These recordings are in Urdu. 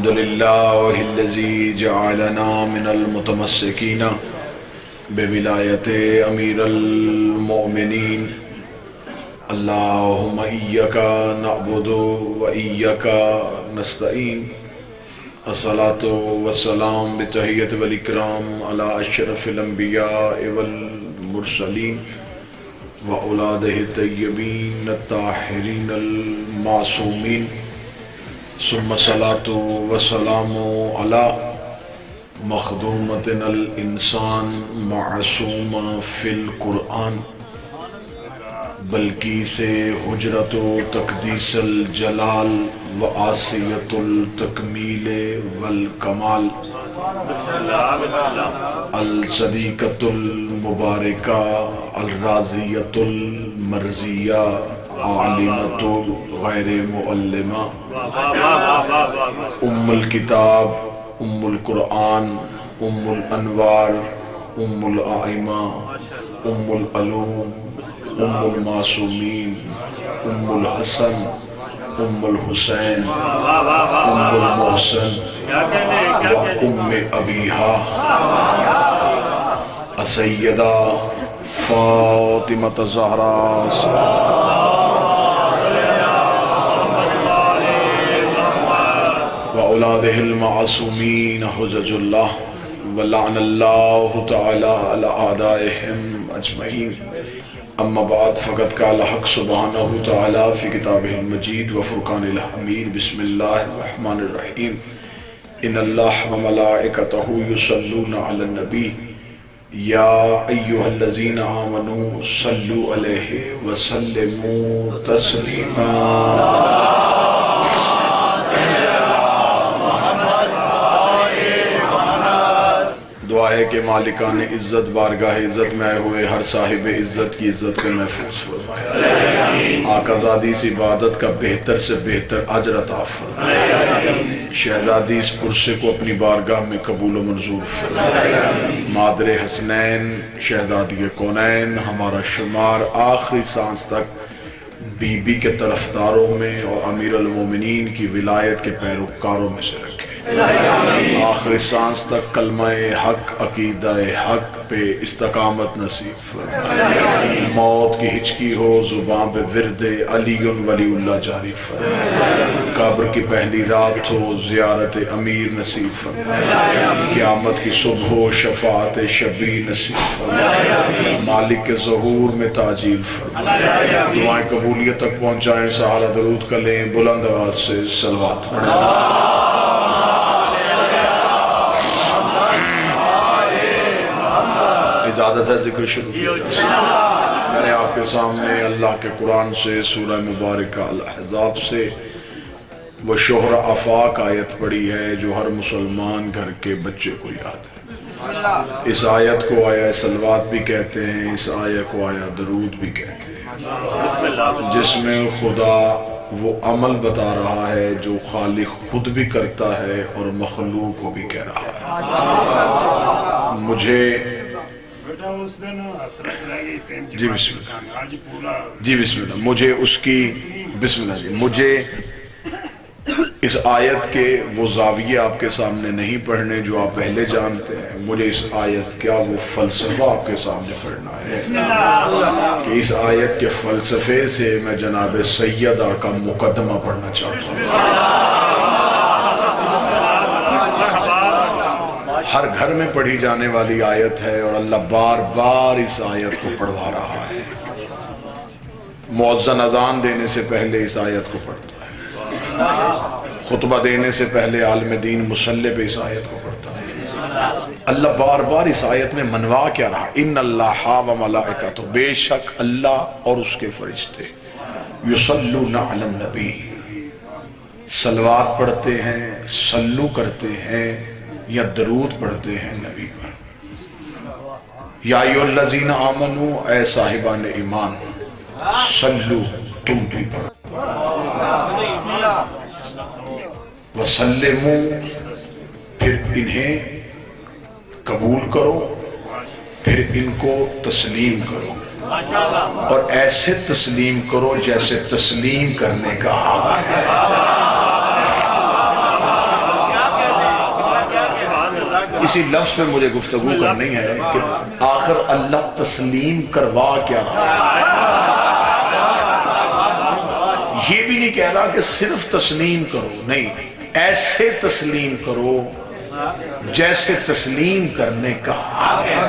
الحمد لله الذي جعلنا من المتمسكين بولاية أمير المؤمنين. اللهم إياك نعبد وإياك نستعين. الصلاة والسلام بالتحية والإكرام على أشرف الأنبياء والمرسلين وأولاده الطيبين الطاهرين المعصومين، ثم الصلاة والسلام على مخدومتنا الإنسان معصوم في القرآن، بلقیس حجرت و تقدیس الجلال و آسیت التکمیل والکمال، الصدیقۃ المبارکہ الراضیۃ المرضیہ عالمۃ غیر معلمہ، ام الکتاب، ام القرآن، ام الانوار، ام الائمہ، ام العلوم، ام المعصومین، ام الحسن، ام الحسین، ام المحسن و ام ابیہا السیدہ فاطمۃ الزہراء و اولادہ المعصومین حجج اللہ، ولعن اللہ تعالی علی اعدائہم اجمعین. اما بعد فقد قال حق سبحانہ تعالی فی کتابہ المجید و فرقان الحمید. بسم اللہ الرحمن الرحیم. ان اللہ و ملائکتہ یصلون علی النبی یا ایہا الذین آمنوا صلوا علیہ وسلموا تسلیما. دعا ہے کہ مالکان عزت بارگاہ عزت میں آئے ہوئے ہر صاحب عزت کی عزت کو محفوظ فرمائے. آقا زادی اس عبادت کا بہتر سے بہتر اجر عطا فرمائے. شہزادی اس پرسے کو اپنی بارگاہ میں قبول و منظور فرمائے. مادر حسنین شہزادی کونین ہمارا شمار آخری سانس تک بی بی کے طرفداروں میں اور امیر المومنین کی ولایت کے پیروکاروں میں سے رکھے. آخری سانس تک کلمہ حق عقیدہ حق پہ استقامت نصیب فرمائے. موت کی ہچکی ہو زبان پہ ورد علی ولی اللہ جاری فرمائے. قبر کی پہلی رات ہو زیارت امیر نصیب فرمائے. قیامت کی صبح ہو شفاعت شبی نصیب فرمائے. مالک کے ظہور میں تاجیل فرمائے. دعائیں قبولیت تک پہنچائیں. سہارا درود کا لیں. بلند آواز سے صلوات پڑھیں. اجازت ہے ذکر شروع. میں نے آپ کے سامنے اللہ کے قرآن سے سورہ مبارکہ الاحزاب سے وہ شہر آفاق آیت پڑھی ہے جو ہر مسلمان گھر کے بچے کو یاد ہے. اس آیت کو آیا صلوات بھی کہتے ہیں، اس آیت کو آیا درود بھی کہتے ہیں، جس میں خدا وہ عمل بتا رہا ہے جو خالق خود بھی کرتا ہے اور مخلوق کو بھی کہہ رہا ہے. مجھے جی بسم اللہ، جی بسم اللہ، مجھے اس کی بسم اللہ جی مجھے اس آیت کے وہ زاویے آپ کے سامنے نہیں پڑھنے جو آپ پہلے جانتے ہیں. مجھے اس آیت کا وہ فلسفہ آپ کے سامنے پڑھنا ہے کہ اس آیت کے فلسفے سے میں جناب سیدہ کا مقدمہ پڑھنا چاہتا ہوں. ہر گھر میں پڑھی جانے والی آیت ہے اور اللہ بار بار اس آیت کو پڑھوا رہا ہے. مؤذن اذان دینے سے پہلے اس آیت کو پڑھتا ہے. خطبہ دینے سے پہلے عالم دین مصلی پہ اس آیت کو پڑھتا ہے. اللہ بار بار اس آیت میں منوا کیا رہا؟ ان اللہ و ملائکتہ، بے شک اللہ اور اس کے فرشتے یصلون علی النبی، صلوات پڑھتے ہیں، صلو کرتے ہیں یا درود پڑھتے ہیں نبی پر. یا ایھا الذین آمنوا، اے صاحبان ایمان، صلو تم بھی پڑھو، وسلموا پھر انہیں قبول کرو، پھر ان کو تسلیم کرو، اور ایسے تسلیم کرو جیسے تسلیم کرنے کا حق ہے. اسی لفظ پہ مجھے گفتگو کرنی ہے کہ آخر اللہ تسلیم کروا کیا رہا ہے۔ یہ بھی نہیں کہہ رہا کہ صرف تسلیم کرو، نہیں، ایسے تسلیم کرو جیسے تسلیم کرنے کا حق ہے۔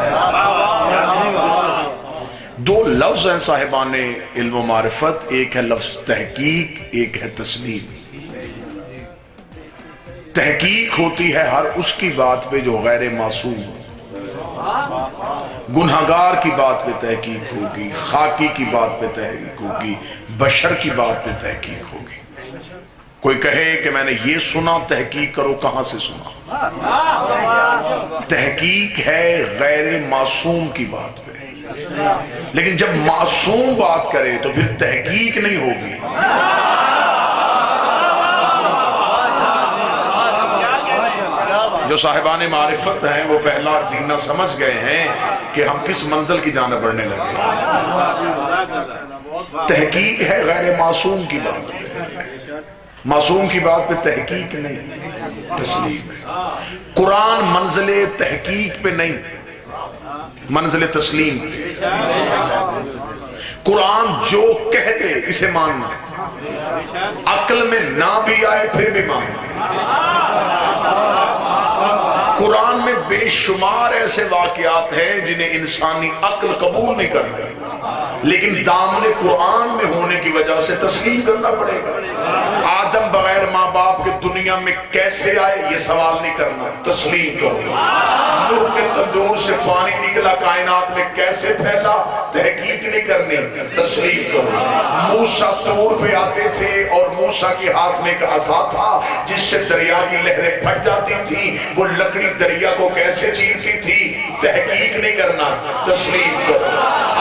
دو لفظ ہیں صاحبان علم و معرفت، ایک ہے لفظ تحقیق، ایک ہے تسلیم۔ تحقیق ہوتی ہے ہر اس کی بات پہ جو غیر معصوم ہو، گنہگار کی بات پہ تحقیق ہوگی، خاکی کی بات پہ تحقیق ہوگی، بشر کی بات پہ تحقیق ہوگی۔ کوئی کہے کہ میں نے یہ سنا، تحقیق کرو، کہاں سے سنا؟ تحقیق ہے غیر معصوم کی بات پہ، لیکن جب معصوم بات کرے تو پھر تحقیق نہیں ہوگی۔ جو صاحبان معرفت ہیں وہ پہلا زینہ سمجھ گئے ہیں کہ ہم کس منزل کی جانب بڑھنے لگے۔ تحقیق ہے غیر معصوم کی بات پہ، معصوم کی بات پہ تحقیق نہیں، تسلیم ہے۔ قرآن منزل تحقیق پہ نہیں، منزل تسلیم پہ۔ قرآن جو کہہ دے اسے ماننا، عقل میں نہ بھی آئے پھر بھی ماننا۔ قرآن میں بے شمار ایسے واقعات ہیں جنہیں انسانی عقل قبول نہیں کر رہی، لیکن دامن قرآن میں ہونے کی وجہ سے تسلیم کرنا پڑے گا۔ آدم بغیر ماں باپ کے دنیا میں کیسے آئے یہ سوال نہیں کرنا، تسلیم کرو۔ نوح کے تندور سے پانی نکلا کائنات میں کیسے پھیلا، تحقیق نہیں کرنی، تسلیم کرو۔ موسیٰ طور پہ آتے تھے اور موسیٰ کے ہاتھ میں ایک عصا تھا جس سے دریا کی لہریں پھٹ جاتی تھی، وہ لکڑی دریا کو کیسے چیرتی تھی، تحقیق نہیں کرنا، تسلیم کرو۔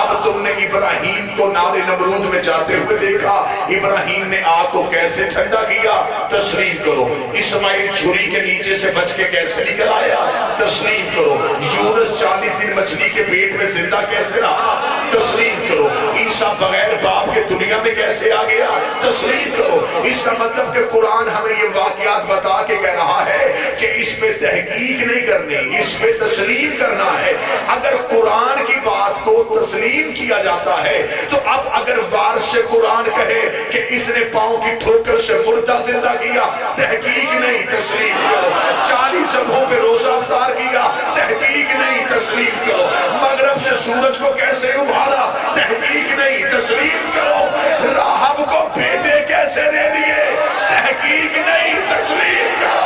اب تم نے ابراہیم کو نار نمرود میں جاتے ہوئے دیکھا، ابراہیم نے آگ کو کیسے ٹھنڈا کیا، تسلیم کرو۔ اسماعیل چھری کے نیچے سے بچ کے کیسے نکل آیا، تسلیم کرو۔ یونس 40 دن مچھلی کے پیٹ میں زندہ کیسے رہا، تسلیم کرو۔ عیسیٰ بغیر باپ کے دنیا میں کیسے آ گیا، تسلیم کرو۔ اس کا مطلب کہ قرآن ہمیں یہ واقعات بتا کے کہہ رہا ہے کہ اس پہ تحقیق نہیں کرنی، اس پہ تسلیم کرنا ہے۔ اگر قرآن کی بات کو تسلیم کیا جاتا ہے تو اب اگر وارث قرآن کہے کہ اس نے پاؤں کی ٹھوکر سے مردہ زندہ کیا، تحقیق نہیں، تسلیم کرو۔ 40 جگہوں پہ روزہ افطار کیا، تحقیق نہیں، تسلیم کرو۔ مغرب سے سورج کو کیسے ابھارا، تحقیق نہیں، تسلیم کرو۔ راہب کو بیٹے کیسے دے دیے، تحقیق نہیں، تسلیم کرو۔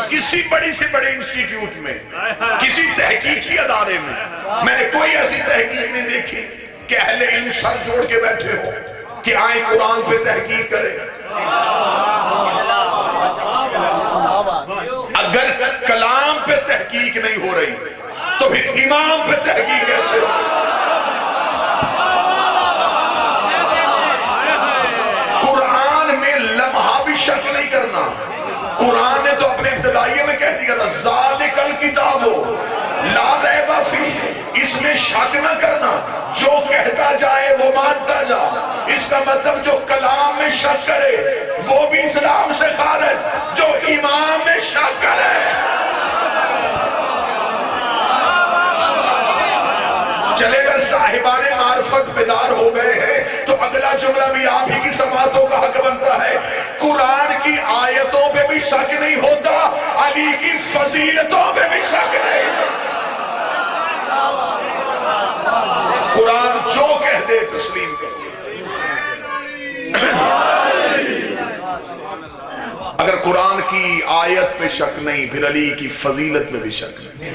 کسی بڑی سے بڑے انسٹیٹیوٹ میں، کسی تحقیقی ادارے میں نے کوئی ایسی تحقیق نہیں دیکھی کہ اہل علم سر جوڑ کے بیٹھے ہو کہ آئیں قرآن پہ تحقیق کریں۔ اگر کلام پہ تحقیق نہیں ہو رہی تو پھر امام پہ تحقیق کیسے ہو؟ قرآن میں لمحہ بھی شک نہیں کرنا۔ قرآن نے تو اپنے ابتدائیے میں کہہ دیا تھا ذالک الکتاب لا ریب فیہ، اس میں شک نہ کرنا، جو کہتا جائے وہ مانتا جا۔ اس کا مطلب جو کلام میں شک کرے وہ بھی اسلام سے خارج، جو امام میں شک کرے۔ چلے اگر صاحبان معرفت بیدار ہو گئے ہیں تو اگلا جملہ بھی آپ ہی کی سماعتوں کا حق بنتا ہے۔ قرآن کی آیتوں پہ بھی شک نہیں ہوتا، علی کی فضیلتوں پہ بھی شک نہیں۔ قرآن جو کہہ دے تسلیم کرو۔ اگر قرآن کی آیت پہ شک نہیں پھر علی کی فضیلت پہ بھی شک نہیں۔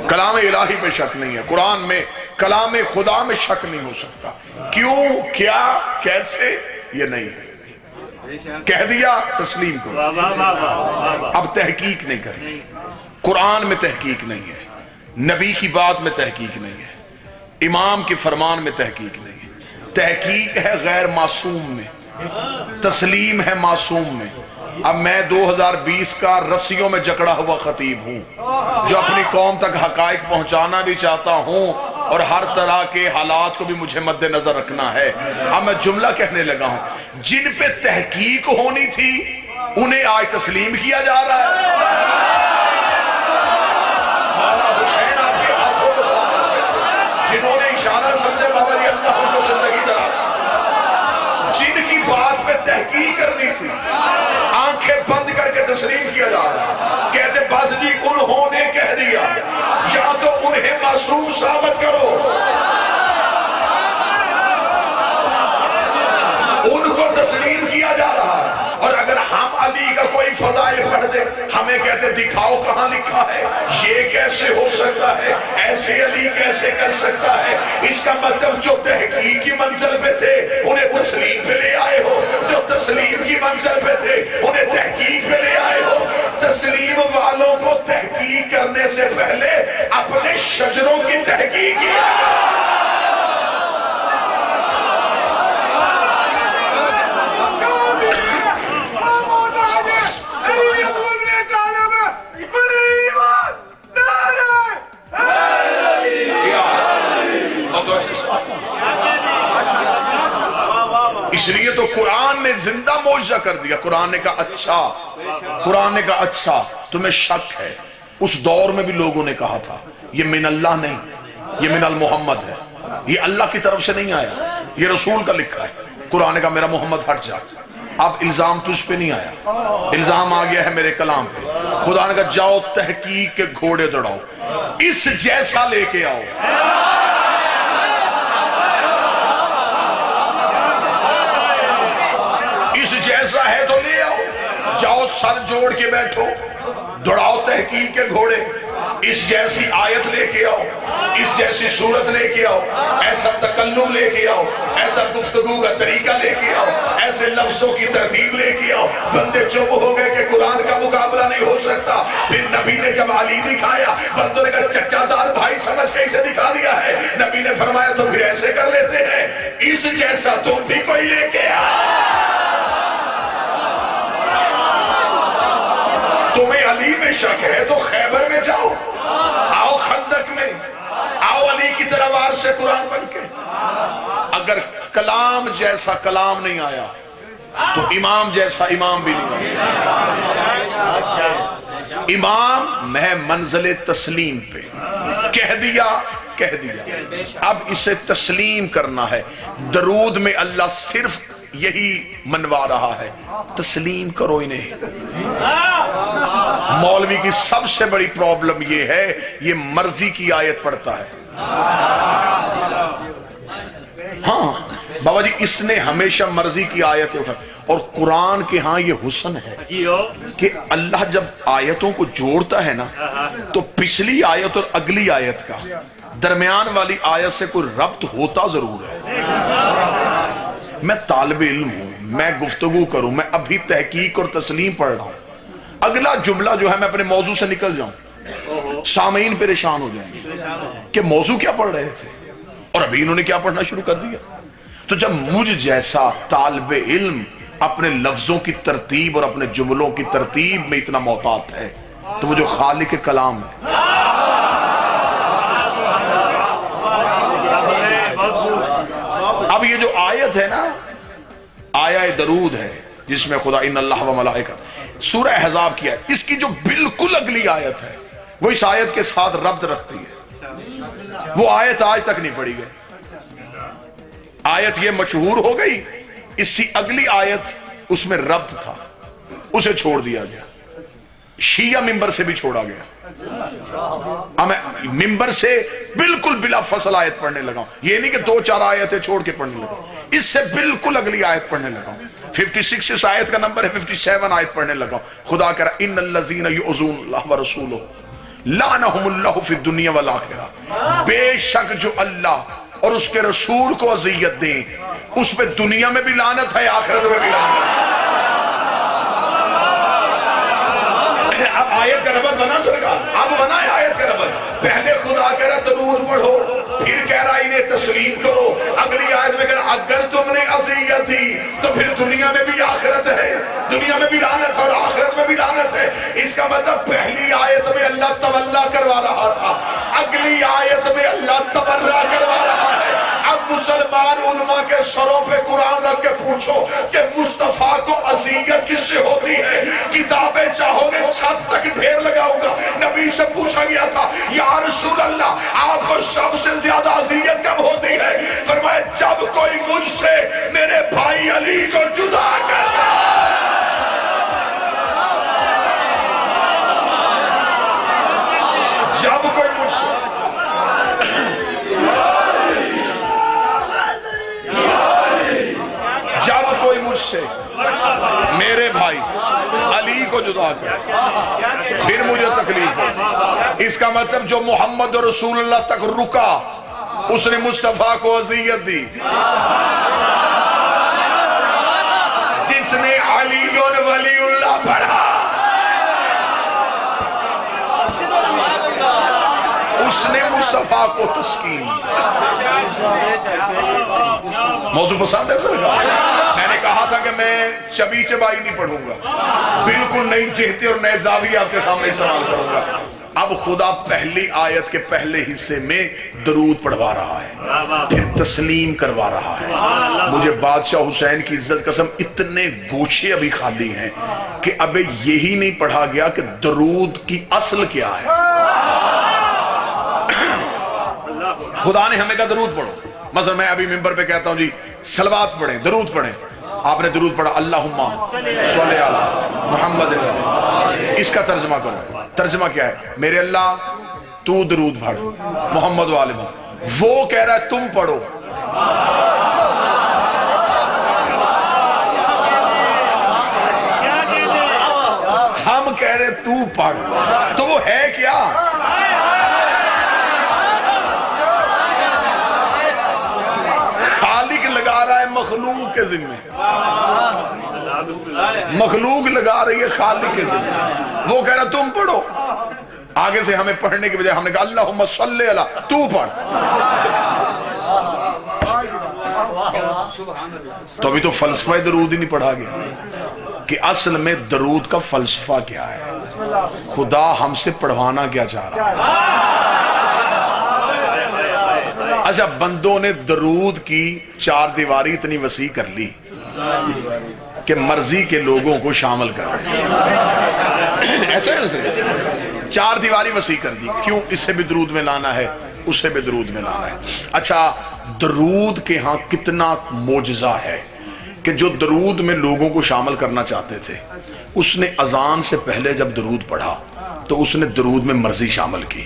کلام الہی پہ شک نہیں ہے، قرآن میں کلام خدا میں شک نہیں ہو سکتا۔ کیوں، کیا، کیسے، یہ نہیں ہے۔ کہہ دیا تسلیم کرو، اب تحقیق نہیں کرنی۔ قرآن میں تحقیق نہیں ہے، نبی کی بات میں تحقیق نہیں ہے، امام کے فرمان میں تحقیق نہیں ہے۔ تحقیق ہے غیر معصوم میں، تسلیم ہے معصوم میں۔ اب میں 2020 کا رسیوں میں جکڑا ہوا خطیب ہوں جو اپنی قوم تک حقائق پہنچانا بھی چاہتا ہوں اور ہر طرح کے حالات کو بھی مجھے مد نظر رکھنا ہے۔ اب میں جملہ کہنے لگا ہوں، جن پہ تحقیق ہونی تھی انہیں آج تسلیم کیا جا رہا ہے۔ مولا حسین آپ کے ہاتھوں کو سلامت ہے، جنہوں نے اشارہ سمجھے بدل اللہ ان کو زندگی درا، جن کی بات پہ تحقیق کرنی تھی آنکھیں بند کر کے تسلیم کیا جا رہا۔ کہتے بس جی انہوں نے کہہ دیا، یا تو انہیں معصوم ثابت کرو، ان کو تسلیم کیا جا رہا ہے۔ اور اگر ہم علی کا کوئی فضائل پڑھ دے ہمیں کہتے دکھاؤ کہاں لکھا ہے، یہ کیسے ہو سکتا ہے، ایسے علی کیسے کر سکتا ہے۔ اس کا مطلب جو تحقیق کی منزل پہ تھے انہیں تسلیم پہ لے آئے ہو، جو تسلیم کی منزل پہ تھے انہیں تحقیق پہ لے آئے ہو۔ تسلیم والوں کو تحقیق کرنے سے پہلے اپنے شجروں کی تحقیق کیا۔ اس لیے تو قرآن نے زندہ معجزہ کر دیا۔ قرآن نے کہا اچھا، قرآن نے کہا اچھا تمہیں شک ہے، اس دور میں بھی لوگوں نے کہا تھا یہ من اللہ نہیں، یہ من المحمد ہے، یہ اللہ کی طرف سے نہیں آیا، یہ رسول کا لکھا ہے۔ قرآن نے کہا میرا محمد ہٹ جا، اب الزام تجھ پہ نہیں آیا، الزام آ گیا ہے میرے کلام پہ۔ خدا نے کہا جاؤ تحقیق کے گھوڑے دوڑاؤ، اس جیسا لے کے آؤ۔ اس جیسا ہے تو لے آؤ، جاؤ سر جوڑ کے بیٹھو، دوڑاؤ تحقیق کے گھوڑے، اس جیسی آیت لے کے آؤ، اس جیسی صورت لے کے آؤ، ایسا تکلم لے کے آؤ، ایسا گفتگو کا طریقہ لے کے آؤ، ایسے لفظوں کی ترتیب لے کے آؤ۔ بندے چپ ہو گئے کہ قرآن کا مقابلہ نہیں ہو سکتا۔ پھر نبی نے جب علی دکھایا بندوں نے کہا چچا زاد بھائی سمجھ کے اسے دکھا دیا ہے۔ نبی نے فرمایا تو پھر ایسے کر لیتے ہیں، اس جیسا تم بھی کوئی لے کے آؤ۔ تمہیں علی میں شک ہے تو خیبر میں جاؤ، آؤ خندق میں، آؤ علی کی طرح وار سے قرآن بن کے۔ اگر کلام جیسا کلام نہیں آیا تو امام جیسا امام بھی نہیں آیا۔ امام میں منزل تسلیم پہ کہہ دیا کہہ دیا، اب اسے تسلیم کرنا ہے۔ درود میں اللہ صرف یہی منوا رہا ہے، تسلیم کرو انہیں۔ مولوی کی سب سے بڑی پرابلم یہ ہے یہ مرضی کی آیت پڑھتا ہے۔ ہاں بابا جی اس نے ہمیشہ مرضی کی آیتیں اٹھا، اور قرآن کے ہاں یہ حسن ہے کہ اللہ جب آیتوں کو جوڑتا ہے نا تو پچھلی آیت اور اگلی آیت کا درمیان والی آیت سے کوئی ربط ہوتا ضرور ہے۔ میں طالب علم ہوں، میں گفتگو کروں، میں ابھی تحقیق اور تسلیم پڑھ رہا ہوں، اگلا جملہ جو ہے میں اپنے موضوع سے نکل جاؤں، سامعین پریشان ہو جائیں گے کہ موضوع کیا پڑھ رہے تھے اور ابھی انہوں نے کیا پڑھنا شروع کر دیا۔ تو جب مجھ جیسا طالب علم اپنے لفظوں کی ترتیب اور اپنے جملوں کی ترتیب میں اتنا محتاط ہے تو وہ جو خالق کلام ہے، اب یہ جو آیت ہے نا، آیہ درود ہے جس میں خدا ان اللہ و ملائکہ سورہ احزاب کی ہے، اس کی جو بالکل اگلی آیت ہے وہ اس آیت کے ساتھ ربط رکھتی ہے۔ وہ آیت آج تک نہیں پڑھی گئی، آیت یہ مشہور ہو گئی، اس سے اگلی آیت اس میں ربط تھا، اسے چھوڑ دیا گیا۔ شیعہ ممبر سے بھی چھوڑا گیا، میں ممبر سے بالکل بلا فصل آیت پڑھنے لگا ہوں، یہ نہیں کہ دو چار آیتیں چھوڑ کے پڑھنے لگا ہوں، اس سے بالکل اگلی آیت پڑھنے لگا ہوں۔ 56 اس آیت کا نمبر ہے، 57 آیت پڑھنے لگا ہوں۔ خدا کہہ رہا ان الذین یؤذون اللہ ورسولہ لعنہم اللہ فی الدنیا والآخرہ، بے شک جو اللہ اور اس کے رسول کو اذیت دیں اس پہ دنیا میں بھی لعنت ہے، آخرت میں بھی لعنت ہے۔ اب آیت کا ربط بنا سرکار، اب بنا ہے آیت کا ربط۔ پہلے خدا کہہ رہا درود پڑھو، پھر کہہ رہا انہیں تسلیم کرو، اگلی آیت میں کہہ رہا اگر دنیا میں بھی آخرت ہے، دنیا میں بھی لعنت اور آخرت میں بھی لعنت ہے۔ اس کا مطلب پہلی آیت میں اللہ تولا کروا رہا تھا، اگلی آیت میں اللہ تبرہ کروا رہا ہے۔ اب مسلمان علماء کے سروں پہ قرآن رکھ کے پوچھو کہ مصطفیٰ کو اذیت کس سے ہوتی ہے؟ کتابیں چاہو میں چھت تک ڈھیر لگاؤں گا۔ نبی سے پوچھا گیا تھا یا رسول اللہ آپ کو سب سے زیادہ اذیت کب ہوتی ہے؟ فرمایا جب کوئی مجھ سے میرے بھائی علی کو جدا کرتا۔ جب کوئی مجھ سے میرے بھائی علی کو جدا کر پھر مجھے تکلیف ہو۔ اس کا مطلب جو محمد رسول اللہ تک رکا اس نے مصطفیٰ کو اذیت دی، جس نے علی ولی اللہ پڑھا اس نے مصطفیٰ کو تسکین۔ موضوع پسند ہے سرکار؟ میں نے کہا تھا کہ میں چبی چبائی نہیں پڑھوں گا، بالکل نئی چہتے اور نئے زاویے آپ کے سامنے استعمال کروں گا۔ اب خدا پہلی آیت کے پہلے حصے میں درود پڑھوا رہا ہے، پھر تسلیم کروا رہا ہے۔ مجھے بادشاہ حسین کی عزت قسم اتنے گوشے ابھی خالی ہیں کہ ابھی یہی نہیں پڑھا گیا کہ درود کی اصل کیا ہے۔ خدا نے ہمیں کہا درود پڑھو، مثلا میں ابھی ممبر پہ کہتا ہوں جی صلوات پڑھیں، درود پڑھیں، آپ نے درود پڑھا اللہم صلی علی محمد، اس کا ترجمہ کرو۔ ترجمہ کیا ہے؟ میرے اللہ تو درود پڑھ محمد والے محمد، وہ کہہ رہا ہے تم پڑھو۔ ہم کہہ رہے تو پڑھ، تو وہ ہے کیا؟ لگا رہا ہے مخلوق کے ذمہ، مخلوق لگا رہی ہے خالق کے ذمہ، وہ کہہ رہا تم پڑھو۔ آگے سے ہمیں پڑھنے کی بجائے ہم نے کہا اللہم صلی علی، تو پڑھ۔ تو ابھی تو فلسفہ درود ہی نہیں پڑھا گیا کہ اصل میں درود کا فلسفہ کیا ہے، خدا ہم سے پڑھوانا کیا چاہ رہا ہے۔ اچھا بندوں نے درود کی چار دیواری اتنی وسیع کر لی کہ مرضی کے لوگوں کو شامل کر ایسا ہے، چار دیواری وسیع کر دی، کیوں؟ اس سے بھی درود میں لانا ہے، اس سے بھی درود میں لانا ہے۔ اچھا درود کے ہاں کتنا معجزہ ہے کہ جو درود میں لوگوں کو شامل کرنا چاہتے تھے، اس نے اذان سے پہلے جب درود پڑھا تو اس نے درود میں مرضی شامل کی،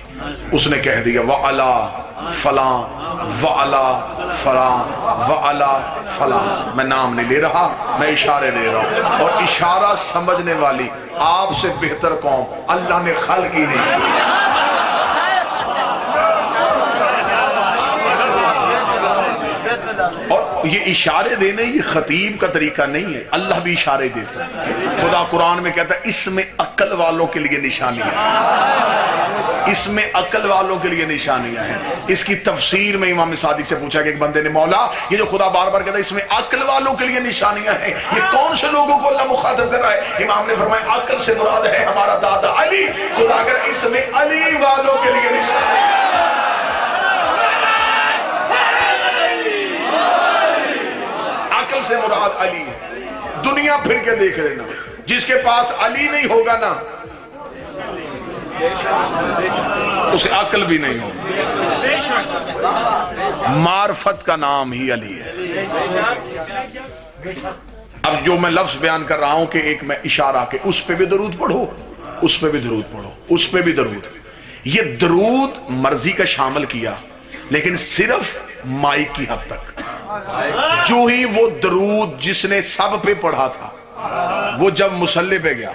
اس نے کہہ دیا وَعَلَى فلاں وَعَلَى فلاں وَعَلَى فلاں، میں نام نہیں لے رہا، میں اشارے لے رہا ہوں، اور اشارہ سمجھنے والی آپ سے بہتر قوم اللہ نے خلق ہی نہیں کی۔ اور یہ اشارے دینے یہ خطیب کا طریقہ نہیں ہے، اللہ بھی اشارے دیتا ہے۔ خدا قرآن میں کہتا ہے اس میں عقل والوں کے لیے نشانیاں ہیں، اس میں عقل والوں کے لیے نشانیاں ہیں۔ اس کی تفسیر میں امام صادق سے پوچھا کہ ایک بندے نے مولا یہ جو خدا بار بار کہتا ہے اس میں عقل والوں کے لیے نشانیاں ہیں، یہ کون سے لوگوں کو اللہ مخاطب کر رہا ہے؟ امام نے فرمایا عقل سے مراد ہے ہمارا دادا علی، خدا کر اس میں علی والوں کے لیے نشانیاں ہیں۔ سے مراد علی ہے، دنیا پھر کے دیکھ لینا، جس کے پاس علی نہیں ہوگا نا اسے عقل بھی نہیں ہوگا۔ معرفت کا نام ہی علی ہے۔ اب جو میں لفظ بیان کر رہا ہوں کہ ایک میں اشارہ کہ اس پہ بھی درود پڑھو، اس پہ بھی درود پڑھو، اس پہ بھی درود، یہ درود مرضی کا شامل کیا لیکن صرف مائک کی حد تک۔ جو ہی وہ درود جس نے سب پہ پڑھا تھا وہ جب مصلی پہ گیا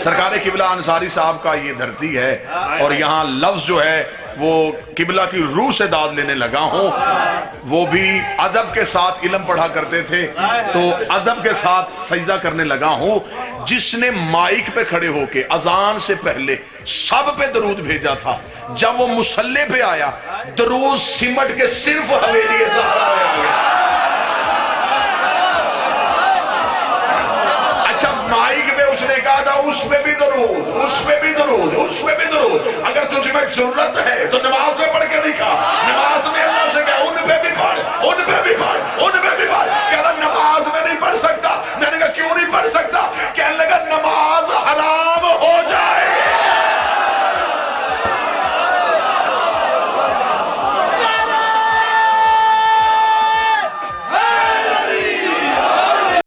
سرکار قبلہ انصاری صاحب کا یہ دھرتی ہے اور یہاں لفظ جو ہے وہ قبلہ کی روح سے داد لینے لگا ہوں. وہ بھی ادب کے ساتھ علم پڑھا کرتے تھے تو ادب کے ساتھ سجدہ کرنے لگا ہوں. جس نے مائک پہ کھڑے ہو کے اذان سے پہلے سب پہ درود بھیجا تھا، جب وہ مصلی پہ آیا درود سمٹ کے صرف حویلی زہرا میں آ گیا. اچھا مائک میں اس نے کہا تھا اس پہ بھی درود، اس پہ بھی درود، اس پہ بھی درود. اگر تجھ میں ضرورت ہے تو نماز میں پڑھ کے دکھا. نماز میں اللہ سے کہا ان پہ بھی پڑھ، ان پہ بھی پڑھ، ان پہ